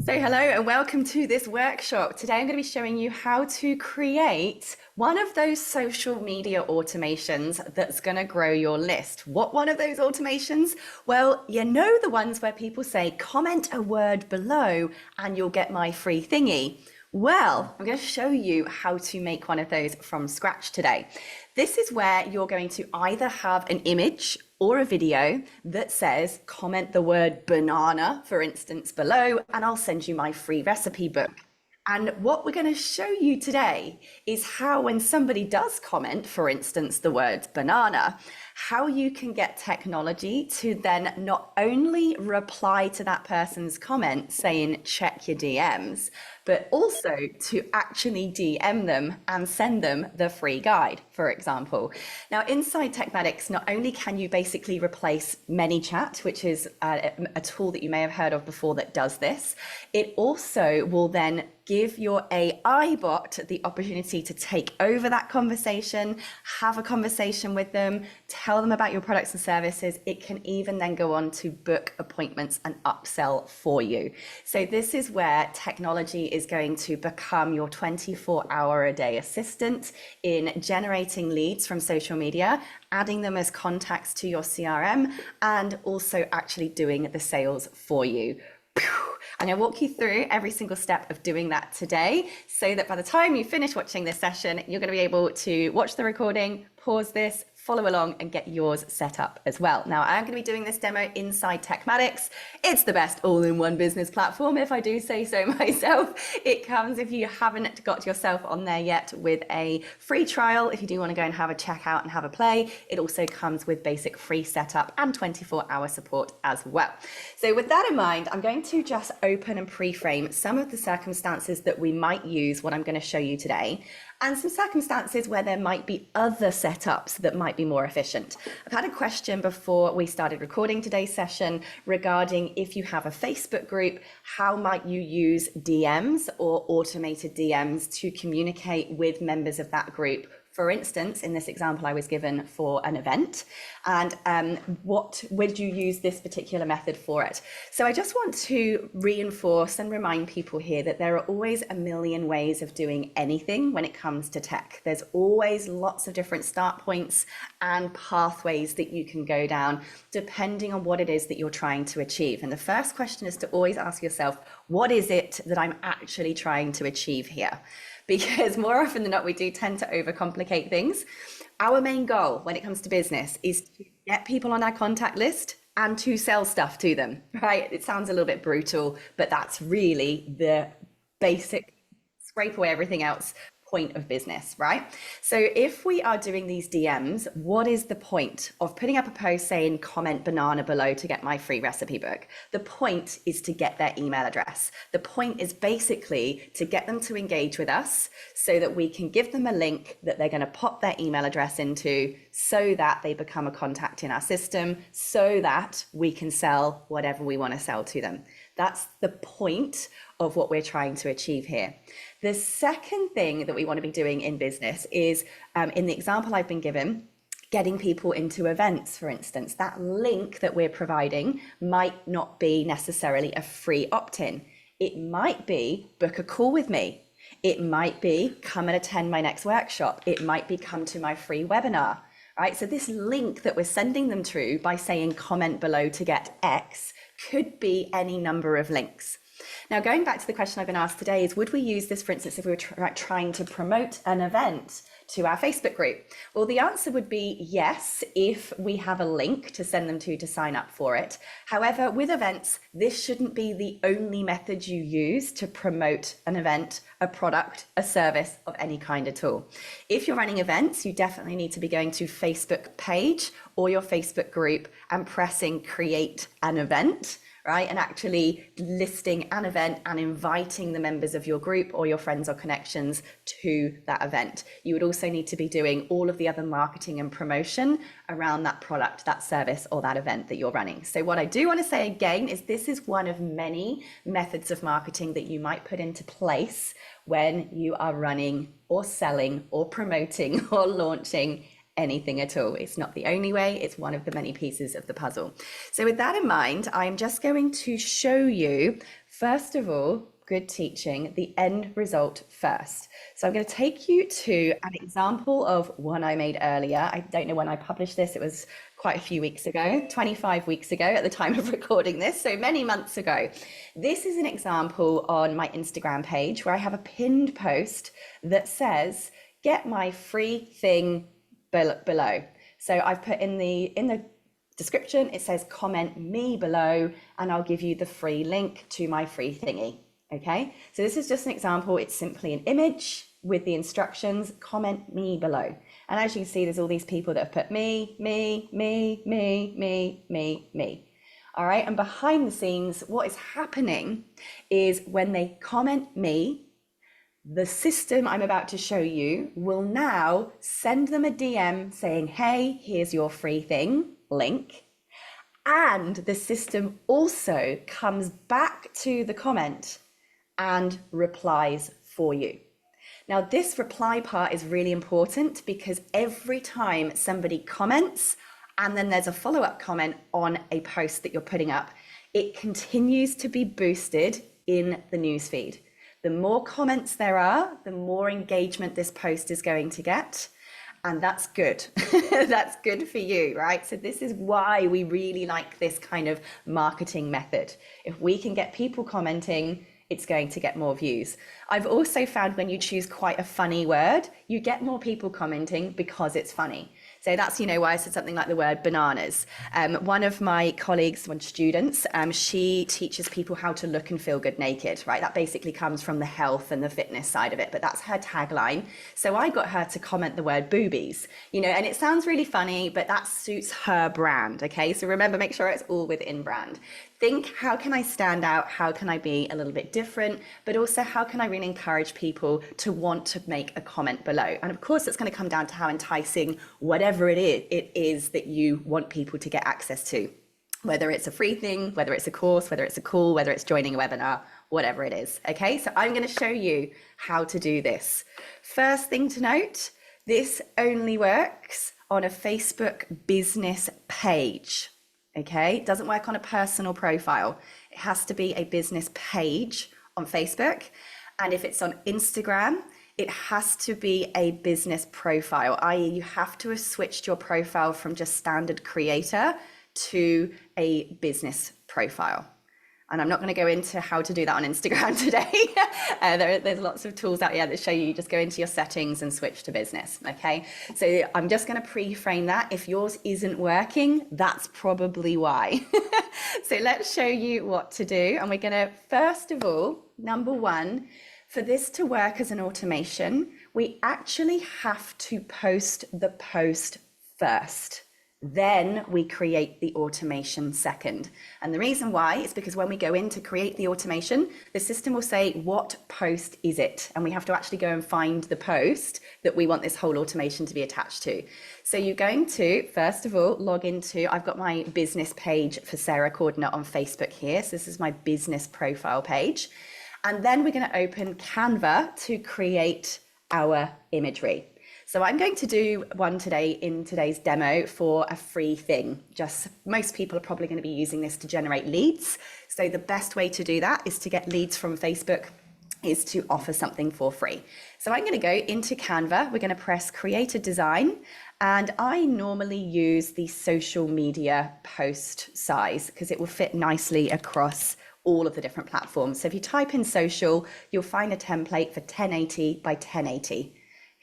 So hello and welcome to this workshop. Today I'm going to be showing you how to create one of those social media automations that's going to grow your list. What one of those automations? Well, you know the ones where people say, comment a word below and you'll get my free thingy. Well, I'm going to show you how to make one of those from scratch today. This is where you're going to either have an image or a video that says, comment the word banana, for instance, below, and I'll send you my free recipe book. And what we're going to show you today is how when somebody does comment, for instance, the word banana, how you can get technology to then not only reply to that person's comment saying, check your DMs, but also to actually DM them and send them the free guide, for example. Now, inside Tekmatix, not only can you basically replace ManyChat, which is a tool that you may have heard of before that does this, it also will then give your AI bot the opportunity to take over that conversation, have a conversation with them, tell them about your products and services. It can even then go on to book appointments and upsell for you. So this is where technology is going to become your 24-hour-a-day assistant in generating leads from social media, adding them as contacts to your CRM, and also actually doing the sales for you. I'm going to walk you through every single step of doing that today so that by the time you finish watching this session, you're going to be able to watch the recording, pause this, follow along and get yours set up as well. Now, I'm going to be doing this demo inside Tekmatix. It's the best all-in-one business platform, if I do say so myself. It comes, if you haven't got yourself on there yet, with a free trial. If you do want to go and have a check out and have a play, it also comes with basic free setup and 24-hour support as well. So with that in mind, I'm going to just open and pre-frame some of the circumstances that we might use what I'm going to show you today, and some circumstances where there might be other setups that might be more efficient. I've had a question before we started recording today's session regarding if you have a Facebook group, how might you use DMs or automated DMs to communicate with members of that group? For instance, in this example I was given for an event, and what would you use this particular method for it? So I just want to reinforce and remind people here that there are always a million ways of doing anything when it comes to tech. There's always lots of different start points and pathways that you can go down depending on what it is that you're trying to achieve. And the first question is to always ask yourself, what is it that I'm actually trying to achieve here? Because more often than not, we do tend to overcomplicate things. Our main goal when it comes to business is to get people on our contact list and to sell stuff to them, right? It sounds a little bit brutal, but that's really the basic scrape away everything else point of business, right? So if we are doing these DMs, what is the point of putting up a post saying comment banana below to get my free recipe book? The point is to get their email address. The point is basically to get them to engage with us so that we can give them a link that they're going to pop their email address into so that they become a contact in our system so that we can sell whatever we want to sell to them. That's the point of what we're trying to achieve here. The second thing that we want to be doing in business is, in the example I've been given, getting people into events, for instance. That link that we're providing might not be necessarily a free opt-in. It might be book a call with me. It might be come and attend my next workshop. It might be come to my free webinar, right? So this link that we're sending them through by saying comment below to get X could be any number of links. Now, going back to the question I've been asked today is, would we use this, for instance, if we were trying to promote an event to our Facebook group? Well, the answer would be yes, if we have a link to send them to sign up for it. However, with events, this shouldn't be the only method you use to promote an event, a product, a service of any kind at all. If you're running events, you definitely need to be going to Facebook page or your Facebook group and pressing create an event, right? And actually listing an event and inviting the members of your group or your friends or connections to that event. You would also need to be doing all of the other marketing and promotion around that product, that service, or that event that you're running. So what I do want to say again is this is one of many methods of marketing that you might put into place when you are running or selling or promoting or launching anything at all. It's not the only way, it's one of the many pieces of the puzzle. So with that in mind, I'm just going to show you, first of all, good teaching, the end result first. So I'm going to take you to an example of one I made earlier. I don't know when I published this. It was quite a few weeks ago, 25 weeks ago at the time of recording this, so many months ago. This is an example on my Instagram page where I have a pinned post that says, get my free thing below. So I've put in the description, it says comment me below, and I'll give you the free link to my free thingy. Okay, so this is just an example. It's simply an image with the instructions, comment me below. And as you can see, there's all these people that have put me. All right, and behind the scenes, what is happening is when they comment me, the system I'm about to show you will now send them a DM saying, hey, here's your free thing, link. And the system also comes back to the comment and replies for you. Now, this reply part is really important because every time somebody comments and then there's a follow-up comment on a post that you're putting up, it continues to be boosted in the newsfeed. The more comments there are, the more engagement this post is going to get. And that's good. That's good for you, right? So this is why we really like this kind of marketing method. If we can get people commenting, it's going to get more views. I've also found when you choose quite a funny word, you get more people commenting because it's funny. So that's, why I said something like the word bananas. One of my colleagues, one students, she teaches people how to look and feel good naked, right? That basically comes from the health and the fitness side of it, but that's her tagline. So I got her to comment the word boobies, and it sounds really funny, but that suits her brand, okay? So remember, make sure it's all within brand. Think, how can I stand out? How can I be a little bit different? But also, how can I really encourage people to want to make a comment below? And of course, it's going to come down to how enticing whatever it is that you want people to get access to. Whether it's a free thing, whether it's a course, whether it's a call, whether it's joining a webinar, whatever it is. Okay, so I'm going to show you how to do this. First thing to note, this only works on a Facebook business page. Okay, it doesn't work on a personal profile. It has to be a business page on Facebook. And if it's on Instagram, it has to be a business profile, i.e. you have to have switched your profile from just standard creator to a business profile. And I'm not going to go into how to do that on Instagram today. There's lots of tools out there that show you just go into your settings and switch to business, okay? So I'm just going to pre-frame that. If yours isn't working, that's probably why. So let's show you what to do. And we're going to, first of all, number one, for this to work as an automation, we actually have to post the post first. Then we create the automation second. And the reason why is because when we go in to create the automation, the system will say, what post is it? And we have to actually go and find the post that we want this whole automation to be attached to. So you're going to, first of all, log into, I've got my business page for Sarah Coordinate on Facebook here. So this is my business profile page. And then we're going to open Canva to create our imagery. So I'm going to do one today in today's demo for a free thing. Just most people are probably going to be using this to generate leads. So the best way to do that is to get leads from Facebook, is to offer something for free. So I'm going to go into Canva. We're going to press create a design. And I normally use the social media post size because it will fit nicely across all of the different platforms. So if you type in social, you'll find a template for 1080 by 1080.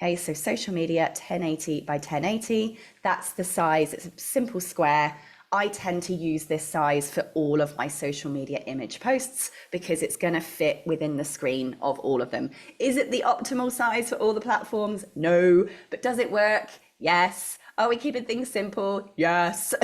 Okay, so social media 1080 by 1080, that's the size. It's a simple square. I tend to use this size for all of my social media image posts because it's going to fit within the screen of all of them. Is it the optimal size for all the platforms? No. But does it work? Yes. Are we keeping things simple? Yes.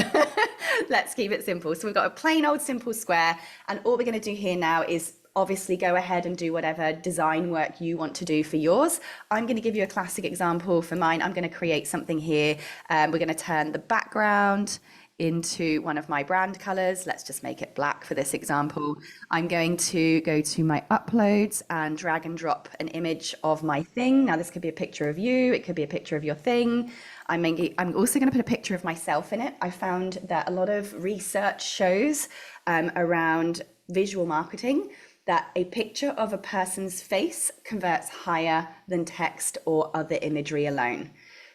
Let's keep it simple. So we've got a plain old simple square, and all we're going to do here now is obviously go ahead and do whatever design work you want to do for yours. I'm going to give you a classic example for mine. I'm going to create something here. We're going to turn the background into one of my brand colors. Let's just make it black for this example. I'm going to go to my uploads and drag and drop an image of my thing. Now, this could be a picture of you. It could be a picture of your thing. I'm also going to put a picture of myself in it. I found that a lot of research shows around visual marketing that a picture of a person's face converts higher than text or other imagery alone.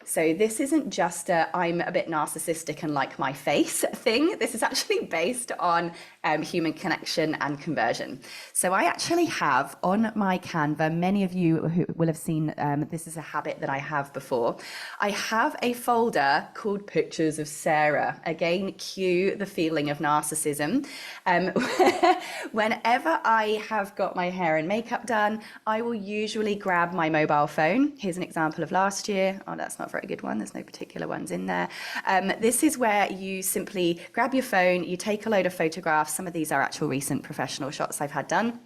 So this isn't just a I'm a bit narcissistic and like my face thing. This is actually based on human connection and conversion. So I actually have on my Canva, many of you who will have seen, this is a habit that I have before. I have a folder called Pictures of Sarah. Again, cue the feeling of narcissism. Whenever I have got my hair and makeup done, I will usually grab my mobile phone. Here's an example of last year. Oh, that's not very good one. There's no particular ones in there. This is where you simply grab your phone, you take a load of photographs. Some of these are actual recent professional shots I've had done.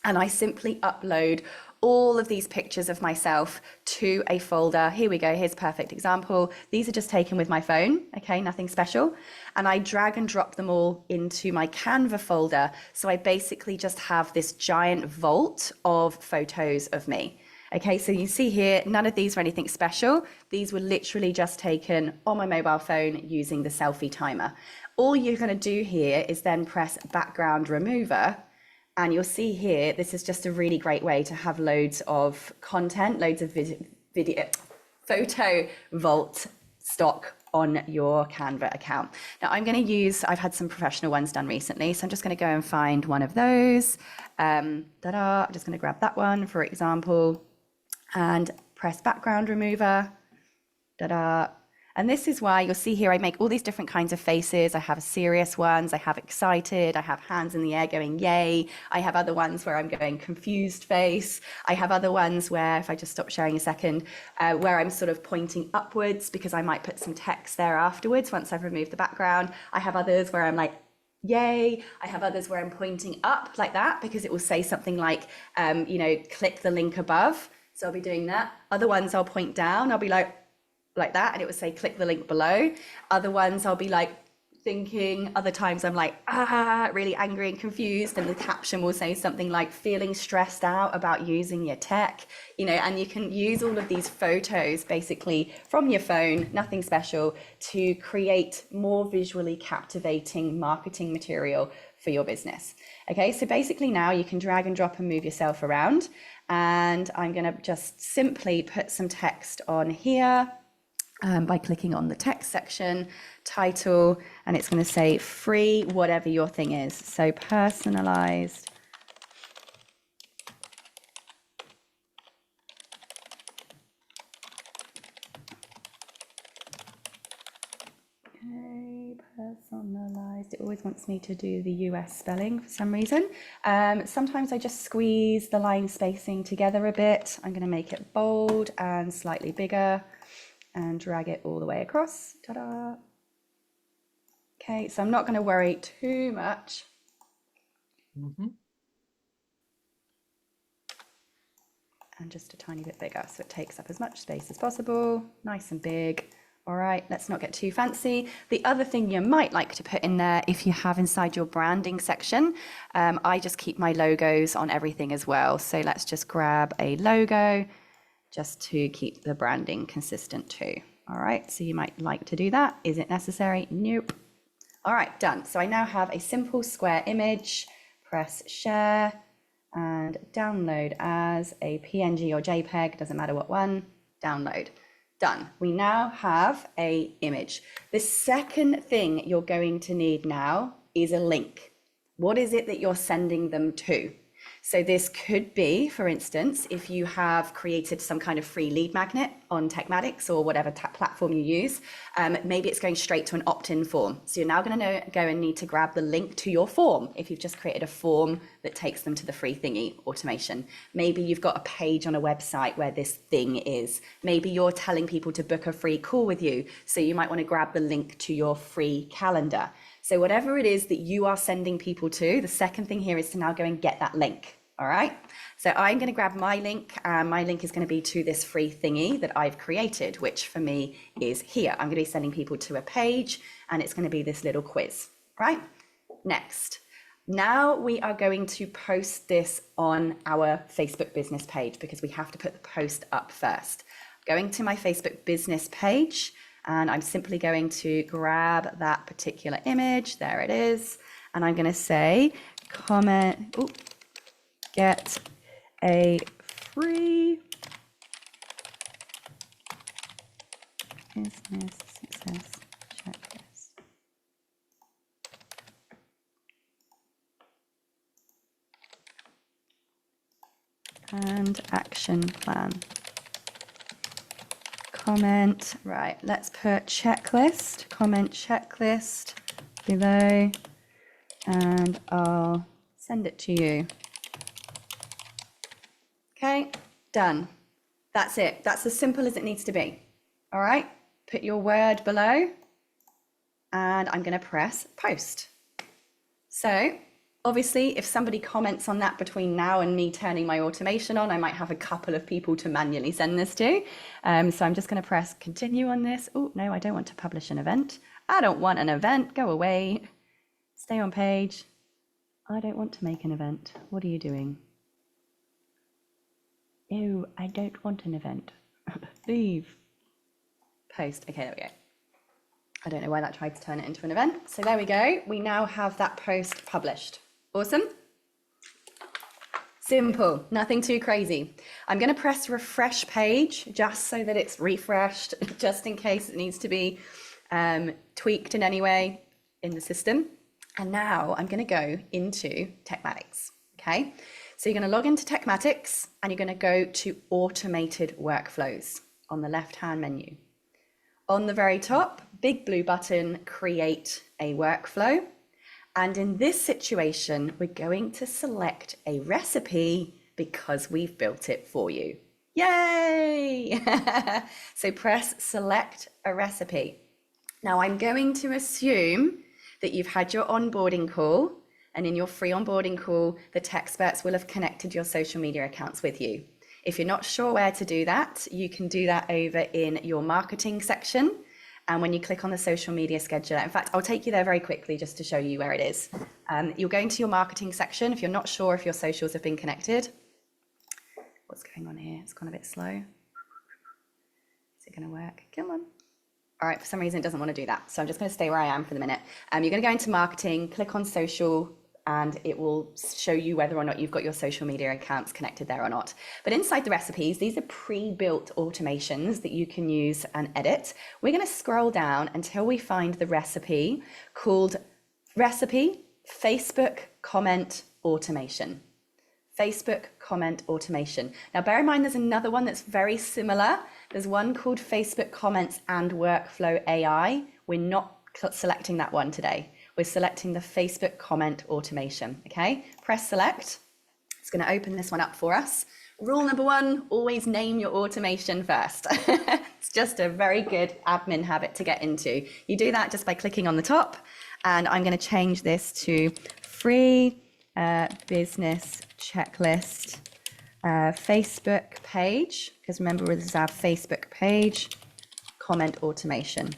And I simply upload all of these pictures of myself to a folder. Here we go. Here's a perfect example. These are just taken with my phone. Okay, nothing special. And I drag and drop them all into my Canva folder. So I basically just have this giant vault of photos of me. Okay, so you see here, none of these were anything special. These were literally just taken on my mobile phone using the selfie timer. All you're going to do here is then press background remover. And you'll see here, this is just a really great way to have loads of content, loads of video, photo vault stock on your Canva account. Now I'm going to use, I've had some professional ones done recently, so I'm just going to go and find one of those. I'm just going to grab that one, for example, and press background remover. And this is why you'll see here, I make all these different kinds of faces. I have serious ones, I have excited, I have hands in the air going yay. I have other ones where I'm going confused face. I have other ones where, if I just stop sharing a second, where I'm sort of pointing upwards because I might put some text there afterwards once I've removed the background. I have others where I'm like, yay. I have others where I'm pointing up like that because it will say something like, click the link above. So I'll be doing that. Other ones I'll point down. I'll be like that, and it would say click the link below. Other ones I'll be like thinking. Other times I'm like really angry and confused, and the caption will say something like feeling stressed out about using your tech, and you can use all of these photos basically from your phone, nothing special, to create more visually captivating marketing material for your business. Okay, so basically now you can drag and drop and move yourself around, and I'm going to just simply put some text on here by clicking on the text section, title, and it's going to say free whatever your thing is. So personalized personalized. It always wants me to do the US spelling for some reason. Sometimes I just squeeze the line spacing together a bit. I'm going to make it bold and slightly bigger and drag it all the way across. Ta-da! Okay, so I'm not going to worry too much. And just a tiny bit bigger, so it takes up as much space as possible. Nice and big. All right, let's not get too fancy. The other thing you might like to put in there, if you have inside your branding section, I just keep my logos on everything as well. So let's just grab a logo just to keep the branding consistent too. All right, so you might like to do that. Is it necessary? Nope. All right, done. So I now have a simple square image. Press share and download as a PNG or JPEG, doesn't matter what one. Download. Done. We now have a image. The second thing you're going to need now is a link. What is it that you're sending them to? So this could be, for instance, if you have created some kind of free lead magnet on Tekmatix or whatever platform you use, maybe it's going straight to an opt-in form. So you're now going to go and need to grab the link to your form if you've just created a form that takes them to the free thingy automation. Maybe you've got a page on a website where this thing is. Maybe you're telling people to book a free call with you. So you might want to grab the link to your free calendar. So whatever it is that you are sending people to, the second thing here is to now go and get that link. All right, so I'm going to grab my link, and my link is going to be to this free thingy that I've created, which for me is here. I'm going to be sending people to a page, and it's going to be this little quiz, right? Next, now we are going to post this on our Facebook business page because we have to put the post up first. Going to my Facebook business page, and I'm simply going to grab that particular image. There it is. And I'm going to say, comment, get a free business success checklist. And action plan. Comment, right, let's put checklist, comment checklist below, and I'll send it to you. Okay, done. That's it. That's as simple as it needs to be. All right, put your word below, and I'm going to press post. So obviously, if somebody comments on that between now and me turning my automation on, I might have a couple of people to manually send this to. So I'm just going to press continue on this. Oh, no, I don't want to publish an event. I don't want an event. Go away. Stay on page. I don't want to make an event. What are you doing? Ew, I don't want an event. Leave. Post. Okay, there we go. I don't know why that tried to turn it into an event. So there we go. We now have that post published. Awesome. Simple, nothing too crazy. I'm going to press refresh page just so that it's refreshed, just in case it needs to be tweaked in any way in the system. And now I'm going to go into Tekmatix. Okay. So you're going to log into Tekmatix and you're going to go to automated workflows on the left-hand menu. On the very top, big blue button, create a workflow. And in this situation, we're going to select a recipe because we've built it for you. Yay! So press select a recipe. Now I'm going to assume that you've had your onboarding call, and in your free onboarding call, the Techsperts will have connected your social media accounts with you. If you're not sure where to do that, you can do that over in your marketing section. And when you click on the social media scheduler, in fact, I'll take you there very quickly just to show you where it is. You're going to your marketing section. If you're not sure if your socials have been connected. What's going on here? It's gone a bit slow. Is it going to work? Come on. All right, for some reason it doesn't want to do that. So I'm just going to stay where I am for the minute. You're going to go into marketing, click on social, and it will show you whether or not you've got your social media accounts connected there or not. But inside the recipes, these are pre-built automations that you can use and edit. We're going to scroll down until we find the recipe called Recipe Facebook Comment Automation. Facebook comment automation. Now, bear in mind, there's another one that's very similar. There's one called Facebook Comments and Workflow AI. We're not selecting that one today. We're selecting the Facebook comment automation. Okay, press select. It's going to open this one up for us. Rule number one, always name your automation first. It's just a very good admin habit to get into. You do that just by clicking on the top, and I'm going to change this to free business checklist Facebook page, because remember this is our Facebook page, comment automation.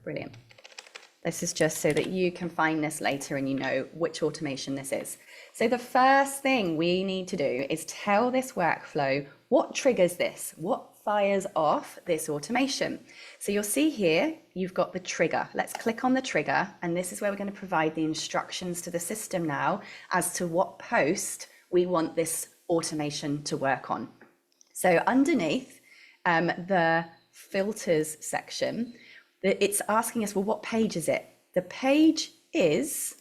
Brilliant. This is just so that you can find this later and you know which automation this is. So the first thing we need to do is tell this workflow what triggers this, what fires off this automation. So you'll see here, you've got the trigger. Let's click on the trigger, and this is where we're going to provide the instructions to the system now as to what post we want this automation to work on. So underneath the filters section, it's asking us, well, what page is it? The page is,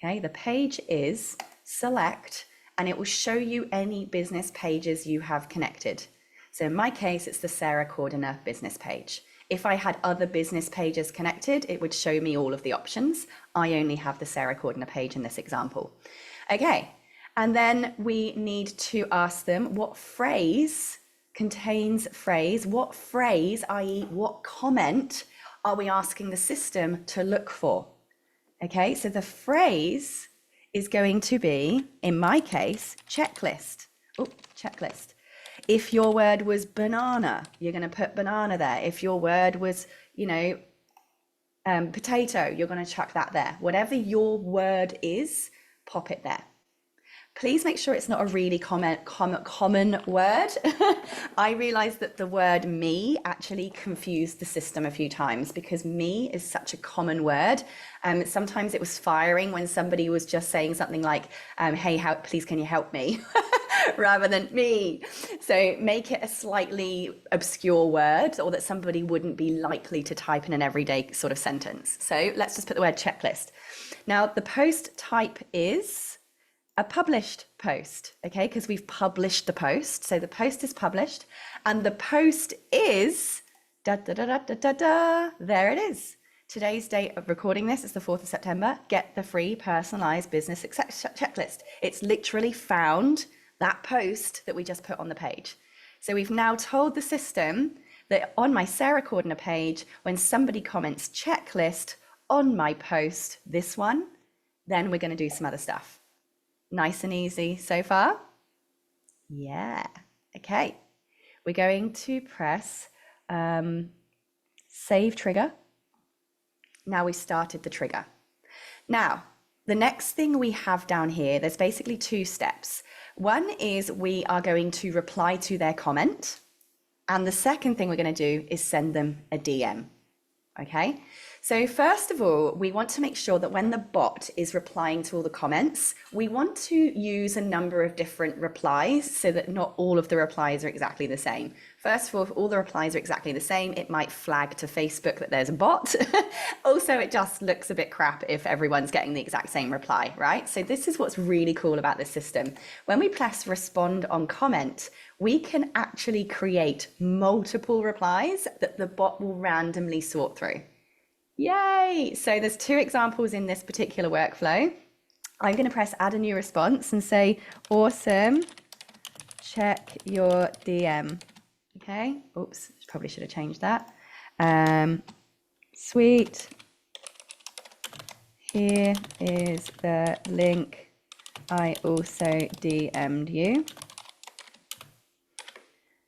okay, the page is select, and it will show you any business pages you have connected. So in my case, it's the Sarah Cordiner business page. If I had other business pages connected, it would show me all of the options. I only have the Sarah Cordiner page in this example. Okay, and then we need to ask them what phrase contains phrase, what phrase, i.e. what comment are we asking the system to look for? Okay, so the phrase is going to be, in my case, checklist. Oh, checklist. If your word was banana, you're going to put banana there. If your word was, potato, you're going to chuck that there. Whatever your word is, pop it there. Please make sure it's not a really common word. I realized that the word me actually confused the system a few times because me is such a common word. Sometimes it was firing when somebody was just saying something like, hey, please can you help me? Rather than me. So make it a slightly obscure word or that somebody wouldn't be likely to type in an everyday sort of sentence. So let's just put the word checklist. Now the post type is a published post, okay? Because we've published the post. So the post is published and the post is, there it is. Today's date of recording this is the 4th of September. Get the free personalized business success checklist. It's literally found that post that we just put on the page. So we've now told the system that on my Sarah Cordner page, when somebody comments checklist on my post, this one, then we're going to do some other stuff. Nice and easy so far? Yeah. Okay. We're going to press save trigger. Now we started the trigger. Now, the next thing we have down here, there's basically 2 steps. One is we are going to reply to their comment. And the second thing we're going to do is send them a DM. Okay. So first of all, we want to make sure that when the bot is replying to all the comments, we want to use a number of different replies so that not all of the replies are exactly the same. First of all, if all the replies are exactly the same, it might flag to Facebook that there's a bot. Also, it just looks a bit crap if everyone's getting the exact same reply, right? So this is what's really cool about this system. When we press respond on comment, we can actually create multiple replies that the bot will randomly sort through. Yay! So there's 2 examples in this particular workflow. I'm going to press add a new response and say, awesome, check your DM. Okay. Oops, probably should have changed that. Sweet. Here is the link. I also DM'd you.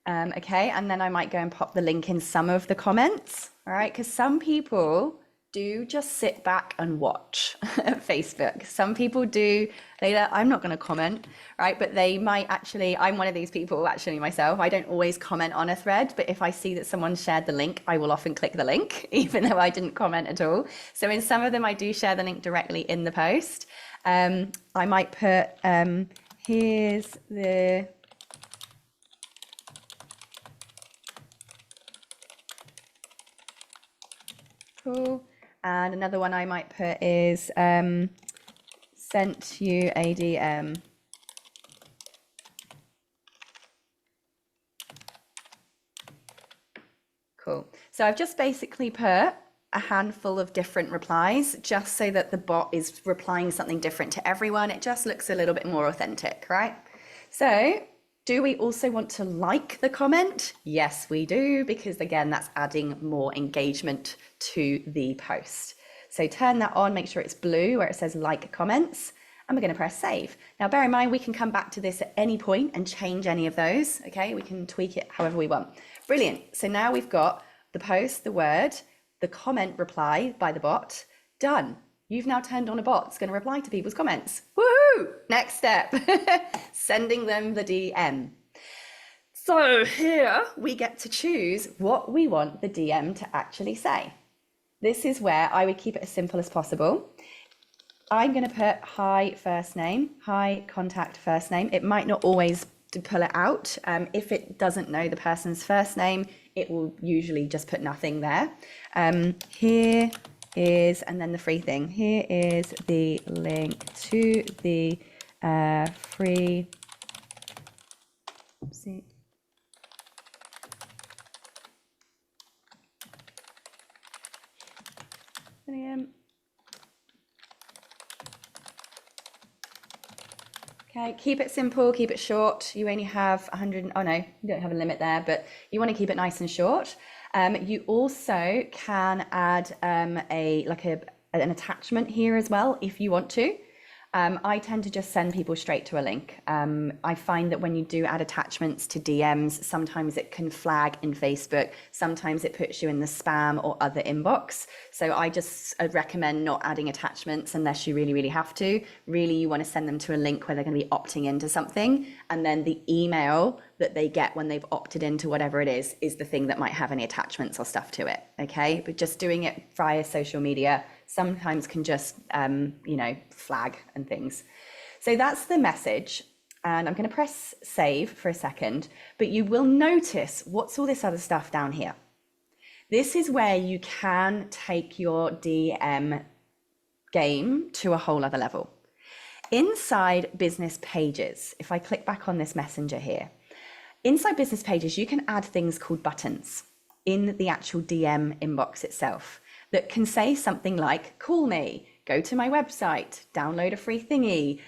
Okay, and then I might go and pop the link in some of the comments, all right? Because some people do just sit back and watch Facebook. Some people do, I'm not going to comment, right? But they might actually, I'm one of these people actually myself. I don't always comment on a thread, but if I see that someone shared the link, I will often click the link, even though I didn't comment at all. So in some of them, I do share the link directly in the post. I might put, here's the... Cool. And another one I might put is sent you a DM. Cool. So I've just basically put a handful of different replies just so that the bot is replying something different to everyone. It just looks a little bit more authentic, right? So do we also want to like the comment? Yes, we do, because again, that's adding more engagement to the post. So turn that on, make sure it's blue where it says like comments, and we're going to press save. Now, bear in mind, we can come back to this at any point and change any of those. Okay, we can tweak it however we want. Brilliant. So now we've got the post, the word, the comment reply by the bot, done. You've now turned on a bot that's going to reply to people's comments. Woohoo! Next step, sending them the DM. So here we get to choose what we want the DM to actually say. This is where I would keep it as simple as possible. I'm going to put hi first name, hi contact first name. It might not always pull it out. If it doesn't know the person's first name, it will usually just put nothing there. Here is, and then the free thing. Here is the link to the free. Oopsie. Brilliant. Okay, keep it simple, keep it short. You only have 100, oh no, you don't have a limit there, but you want to keep it nice and short. You also can add an attachment here as well if you want to. I tend to just send people straight to a link. I find that when you do add attachments to DMs, sometimes it can flag in Facebook, sometimes it puts you in the spam or other inbox. So I'd recommend not adding attachments unless you really, really have to. Really, you want to send them to a link where they're going to be opting into something. And then the email that they get when they've opted into whatever it is the thing that might have any attachments or stuff to it. Okay. But just doing it via social media sometimes can just, flag and things. So that's the message. And I'm going to press save for a second, but you will notice what's all this other stuff down here. This is where you can take your DM game to a whole other level. Inside business pages, if I click back on this messenger here, inside business pages, you can add things called buttons in the actual DM inbox itself that can say something like, call me, go to my website, download a free thingy,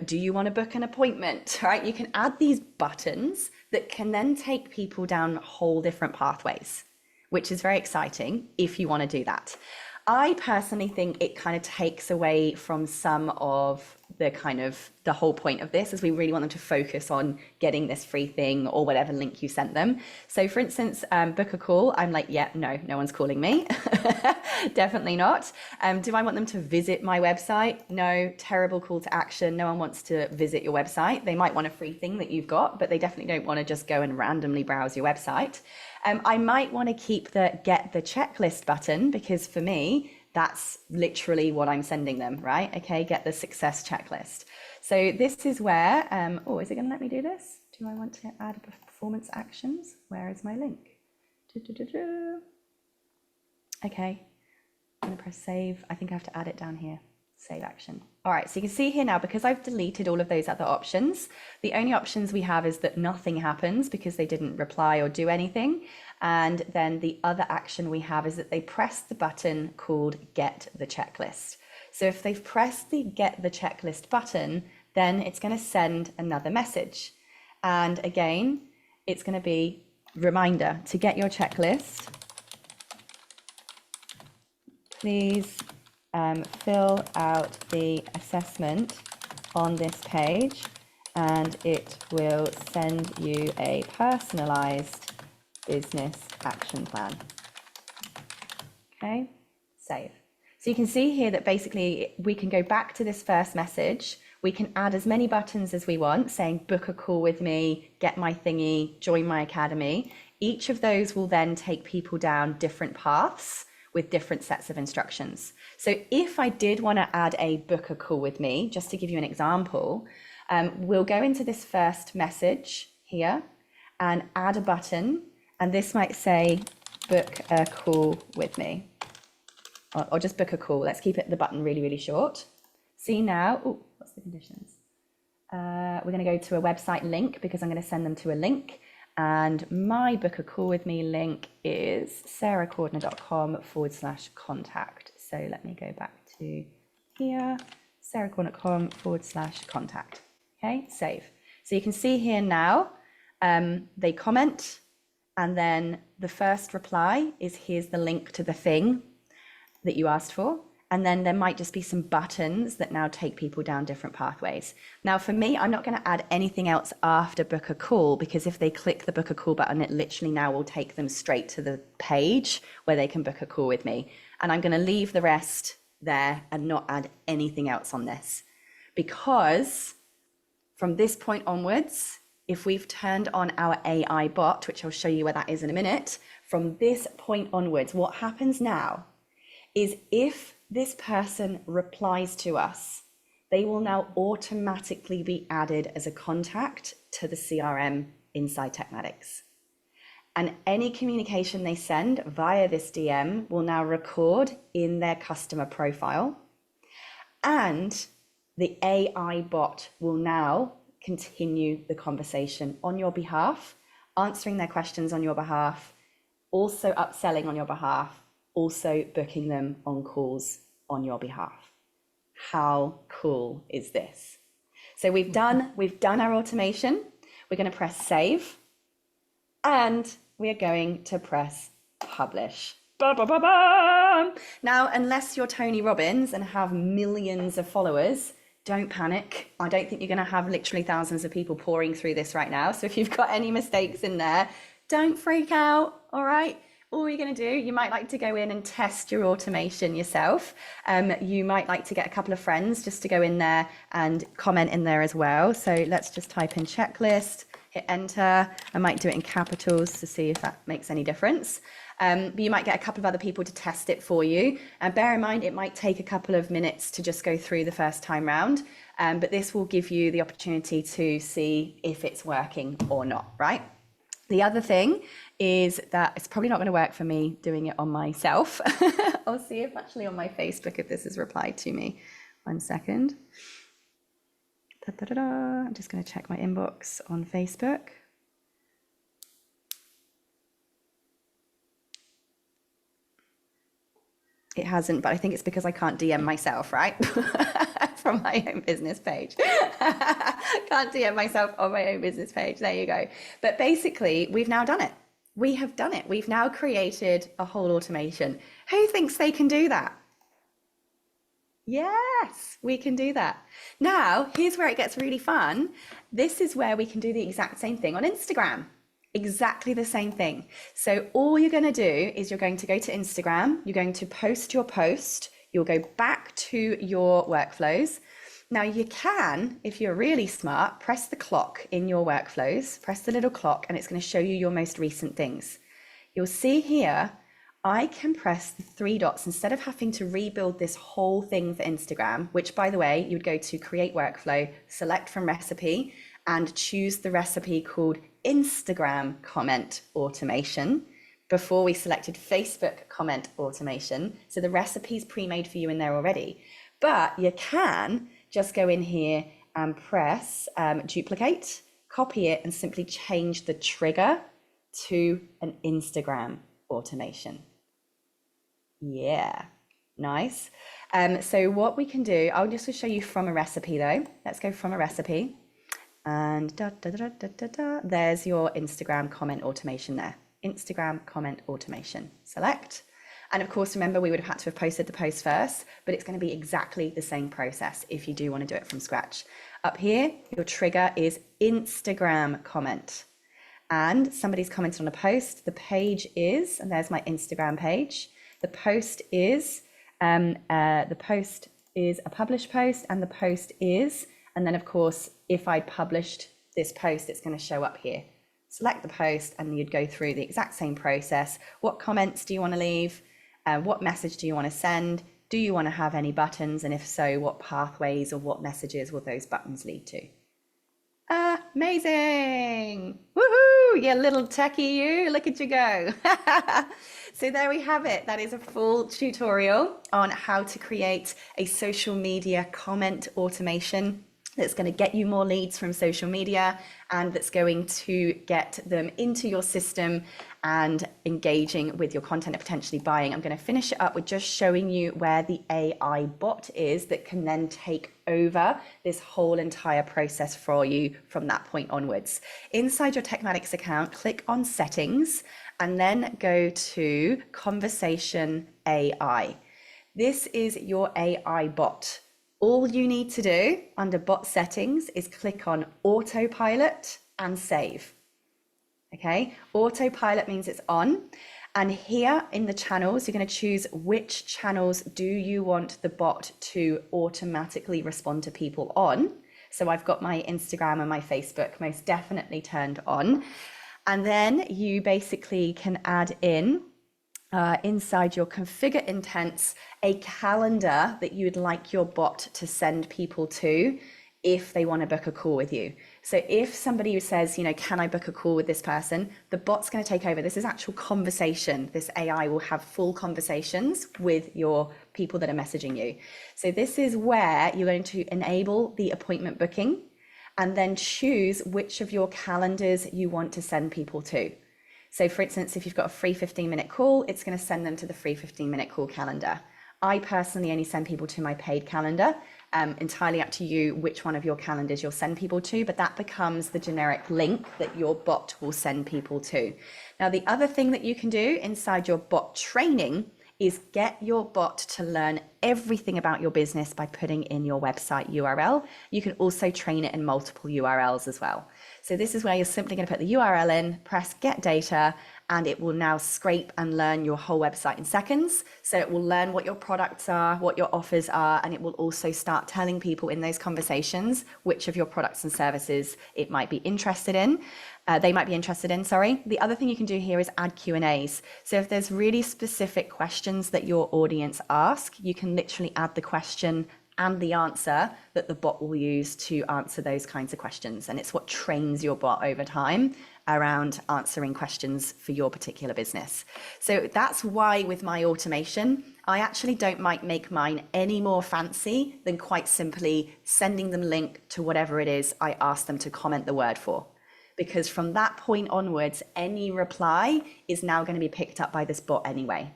do you want to book an appointment, right? You can add these buttons that can then take people down whole different pathways, which is very exciting if you want to do that. I personally think it kind of takes away from some of the whole point of this, as we really want them to focus on getting this free thing or whatever link you sent them. So for instance, book a call. I'm like, yeah, no one's calling me. Definitely not. Do I want them to visit my website? No, terrible call to action. No one wants to visit your website. They might want a free thing that you've got, but they definitely don't want to just go and randomly browse your website. I might want to keep the get the checklist button, because for me, that's literally what I'm sending them, right? Okay, get the success checklist. So this is where, is it going to let me do this? Do I want to add performance actions? Where is my link? Okay, I'm going to press save. I think I have to add it down here. Save action. All right, so you can see here now, because I've deleted all of those other options, the only options we have is that nothing happens because they didn't reply or do anything. And then the other action we have is that they press the button called Get the Checklist. So if they've pressed the Get the Checklist button, then it's going to send another message. And again, it's going to be reminder to get your checklist. Please fill out the assessment on this page, and it will send you a personalized business action plan. Okay, save. So you can see here that basically we can go back to this first message. We can add as many buttons as we want, saying book a call with me, get my thingy, join my academy. Each of those will then take people down different paths with different sets of instructions. So if I did want to add a book a call with me, just to give you an example, we'll go into this first message here and add a button. And this might say, book a call with me, or just book a call. Let's keep the button really, really short. See now, what's the conditions? We're going to go to a website link because I'm going to send them to a link. And my book a call with me link is sarahcordner.com/contact. So let me go back to here, sarahcordner.com/contact. Okay, save. So you can see here now, they comment, and then the first reply is here's the link to the thing that you asked for. And then there might just be some buttons that now take people down different pathways. Now, for me, I'm not going to add anything else after book a call, because if they click the book a call button, it literally now will take them straight to the page where they can book a call with me. And I'm going to leave the rest there and not add anything else on this, because from this point onwards, if we've turned on our AI bot, which I'll show you where that is in a minute, from this point onwards, what happens now is if this person replies to us, they will now automatically be added as a contact to the CRM inside Tekmatix. And any communication they send via this DM will now record in their customer profile. And the AI bot will now continue the conversation on your behalf, answering their questions on your behalf, also upselling on your behalf, also booking them on calls on your behalf. How cool is this? So we've done our automation. We're going to press save, and we're going to press publish. Ba, ba, ba, ba. Now, unless you're Tony Robbins and have millions of followers, don't panic. I don't think you're going to have literally thousands of people pouring through this right now. So if you've got any mistakes in there, don't freak out. All right. All you're going to do, you might like to go in and test your automation yourself. You might like to get a couple of friends just to go in there and comment in there as well. So let's just type in checklist, hit enter. I might do it in capitals to see if that makes any difference. But you might get a couple of other people to test it for you. And bear in mind, it might take a couple of minutes to just go through the first time round. But this will give you the opportunity to see if it's working or not, right? The other thing is that it's probably not going to work for me doing it on myself. I'll see if actually on my Facebook, if this is replied to me. 1 second. I'm just going to check my inbox on Facebook. It hasn't, but I think it's because I can't DM myself, right? From my own business page. Can't DM myself on my own business page. There you go. But basically, we've now done it. We have done it. We've now created a whole automation. Who thinks they can do that? Yes, we can do that. Now, here's where it gets really fun. This is where we can do the exact same thing on Instagram. Exactly the same thing. So all you're going to do is you're going to go to Instagram, you're going to post your post, you'll go back to your workflows. Now you can, if you're really smart, press the clock in your workflows, press the little clock, and it's going to show you your most recent things. You'll see here, I can press the 3 dots instead of having to rebuild this whole thing for Instagram, which by the way, you'd go to create workflow, select from recipe, and choose the recipe called Instagram comment automation. Before we selected Facebook comment automation. So the recipe's pre-made for you in there already. But you can just go in here and press duplicate, copy it, and simply change the trigger to an Instagram automation. Yeah, nice. So what we can do, I'll just show you from a recipe though. Let's go from a recipe. And there's your Instagram comment automation there. Instagram comment automation. Select. And of course, remember, we would have had to have posted the post first, but it's going to be exactly the same process if you do want to do it from scratch. Up here, your trigger is Instagram comment. And somebody's commented on a post. The page is, and there's my Instagram page. The post is a published post, and the post is, and then of course, if I published this post, it's going to show up here. Select the post and you'd go through the exact same process. What comments do you want to leave? What message do you want to send? Do you want to have any buttons? And if so, what pathways or what messages will those buttons lead to? Amazing. Woohoo! You little techie, you. Look at you go. So there we have it. That is a full tutorial on how to create a social media comment automation that's going to get you more leads from social media and that's going to get them into your system and engaging with your content and potentially buying. I'm going to finish it up with just showing you where the AI bot is that can then take over this whole entire process for you from that point onwards. Inside your Tekmatix account, click on settings and then go to conversation AI. This is your AI bot. All you need to do under bot settings is click on autopilot and save. Okay, autopilot means it's on. And here in the channels, you're going to choose which channels do you want the bot to automatically respond to people on. So I've got my Instagram and my Facebook most definitely turned on. And then you basically can add in inside your configure intents, a calendar that you would like your bot to send people to if they want to book a call with you. So if somebody who says, you know, can I book a call with this person? The bot's going to take over. This is actual conversation. This AI will have full conversations with your people that are messaging you. So this is where you're going to enable the appointment booking and then choose which of your calendars you want to send people to. So for instance, if you've got a free 15-minute call, it's going to send them to the free 15-minute call calendar. I personally only send people to my paid calendar. Entirely up to you which one of your calendars you'll send people to, but that becomes the generic link that your bot will send people to. Now, the other thing that you can do inside your bot training is get your bot to learn everything about your business by putting in your website URL. You can also train it in multiple URLs as well. So this is where you're simply going to put the URL in, press get data, and it will now scrape and learn your whole website in seconds. So it will learn what your products are, what your offers are, and it will also start telling people in those conversations which of your products and services it might be interested in. They might be interested in, sorry. The other thing you can do here is add Q&As. So if there's really specific questions that your audience ask, you can literally add the question and the answer that the bot will use to answer those kinds of questions. And it's what trains your bot over time around answering questions for your particular business. So that's why with my automation, I actually don't make mine any more fancy than quite simply sending them a link to whatever it is I ask them to comment the word for. Because from that point onwards, any reply is now going to be picked up by this bot anyway.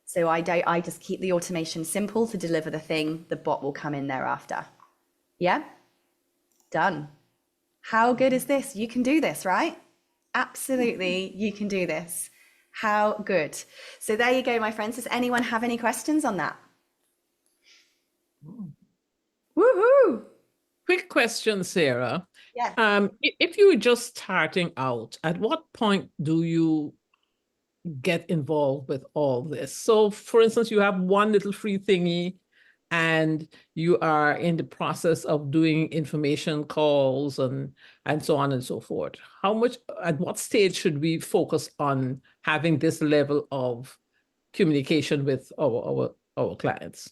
So I just keep the automation simple to deliver the thing, the bot will come in thereafter. Yeah? Done. How good is this? You can do this, right? Absolutely, you can do this. How good. So there you go, my friends. Does anyone have any questions on that? Woohoo! Quick question, Sarah. Yeah. If you were just starting out, at what point do you get involved with all this? So, for instance, you have one little free thingy and you are in the process of doing information calls and so on and so forth. At what stage should we focus on having this level of communication with our clients?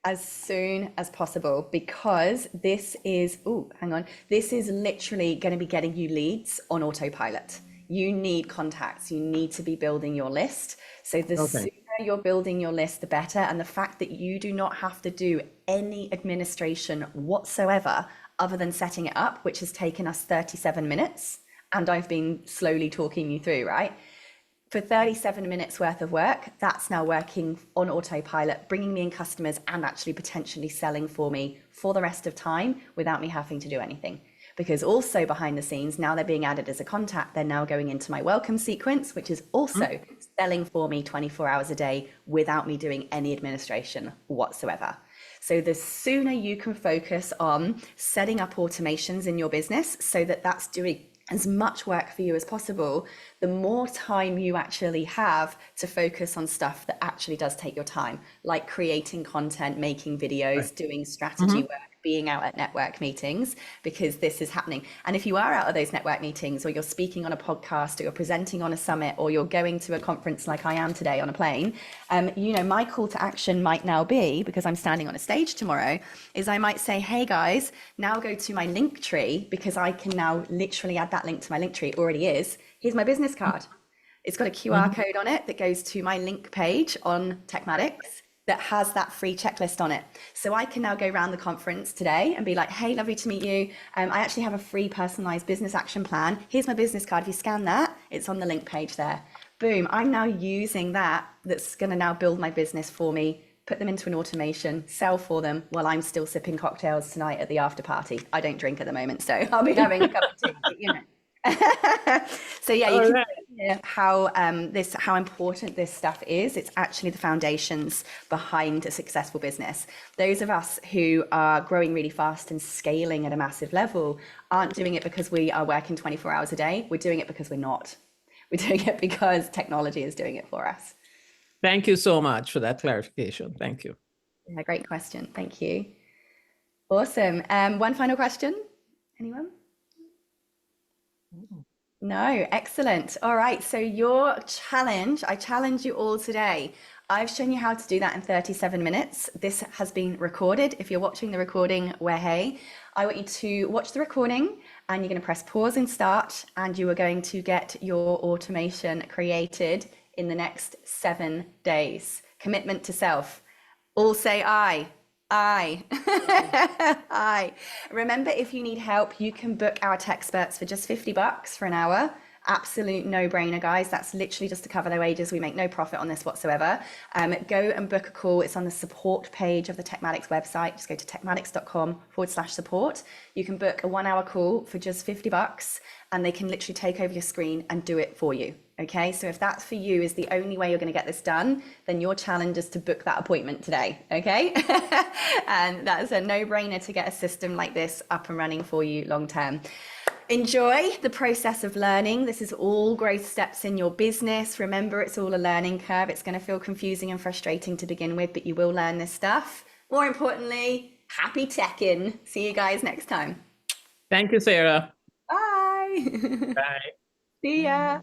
As soon as possible, because this is, this is literally going to be getting you leads on autopilot. You need contacts, you need to be building your list. So the sooner you're building your list, the better. And the fact that you do not have to do any administration whatsoever other than setting it up, which has taken us 37 minutes. And I've been slowly talking you through, right? For 37 minutes worth of work, that's now working on autopilot, bringing me in customers and actually potentially selling for me for the rest of time without me having to do anything. Because also behind the scenes, now they're being added as a contact, they're now going into my welcome sequence, which is also selling for me 24 hours a day without me doing any administration whatsoever. So the sooner you can focus on setting up automations in your business so that that's doing as much work for you as possible, the more time you actually have to focus on stuff that actually does take your time, like creating content, making videos, doing strategy work, being out at network meetings, because this is happening. And if you are out of those network meetings, or you're speaking on a podcast, or you're presenting on a summit, or you're going to a conference like I am today on a plane, my call to action might now be, because I'm standing on a stage tomorrow, is I might say, hey guys, now go to my link tree, because I can now literally add that link to my link tree. It already is. Here's my business card. It's got a QR code on it that goes to my link page on Tekmatix that has that free checklist on it. So I can now go around the conference today and be like, hey, lovely to meet you. I actually have a free personalized business action plan. Here's my business card. If you scan that, it's on the link page there. Boom. I'm now using that's going to now build my business for me, put them into an automation, sell for them while I'm still sipping cocktails tonight at the after party. I don't drink at the moment, so I'll be having a cup of tea, but So yeah, you can hear how important this stuff is. It's actually the foundations behind a successful business. Those of us who are growing really fast and scaling at a massive level aren't doing it because we are working 24 hours a day. We're doing it because we're not. We're doing it because technology is doing it for us. Thank you so much for that clarification. Thank you. Yeah, great question. Thank you. Awesome. One final question. Anyone? No, excellent. All right. So your challenge, I challenge you all today. I've shown you how to do that in 37 minutes. This has been recorded. If you're watching the recording, hey, I want you to watch the recording and you're going to press pause and start, and you are going to get your automation created in the next 7 days. Commitment to self. All say aye. Aye. Aye. Remember, if you need help, you can book our tech experts for just $50 for an hour. Absolute no-brainer, guys. That's literally just to cover their wages. We make no profit on this whatsoever. Go and book a call. It's on the support page of the Tekmatix website. Just go to tekmatix.com/support. You can book a 1-hour call for just $50, and they can literally take over your screen and do it for you. Okay, so if that's for you is the only way you're going to get this done, then your challenge is to book that appointment today. Okay, and that's a no-brainer to get a system like this up and running for you long term. Enjoy the process of learning. This is all growth steps in your business. Remember, it's all a learning curve. It's going to feel confusing and frustrating to begin with, but you will learn this stuff. More importantly, happy teching. See you guys next time. Thank you, Sarah. Bye. Bye. See ya.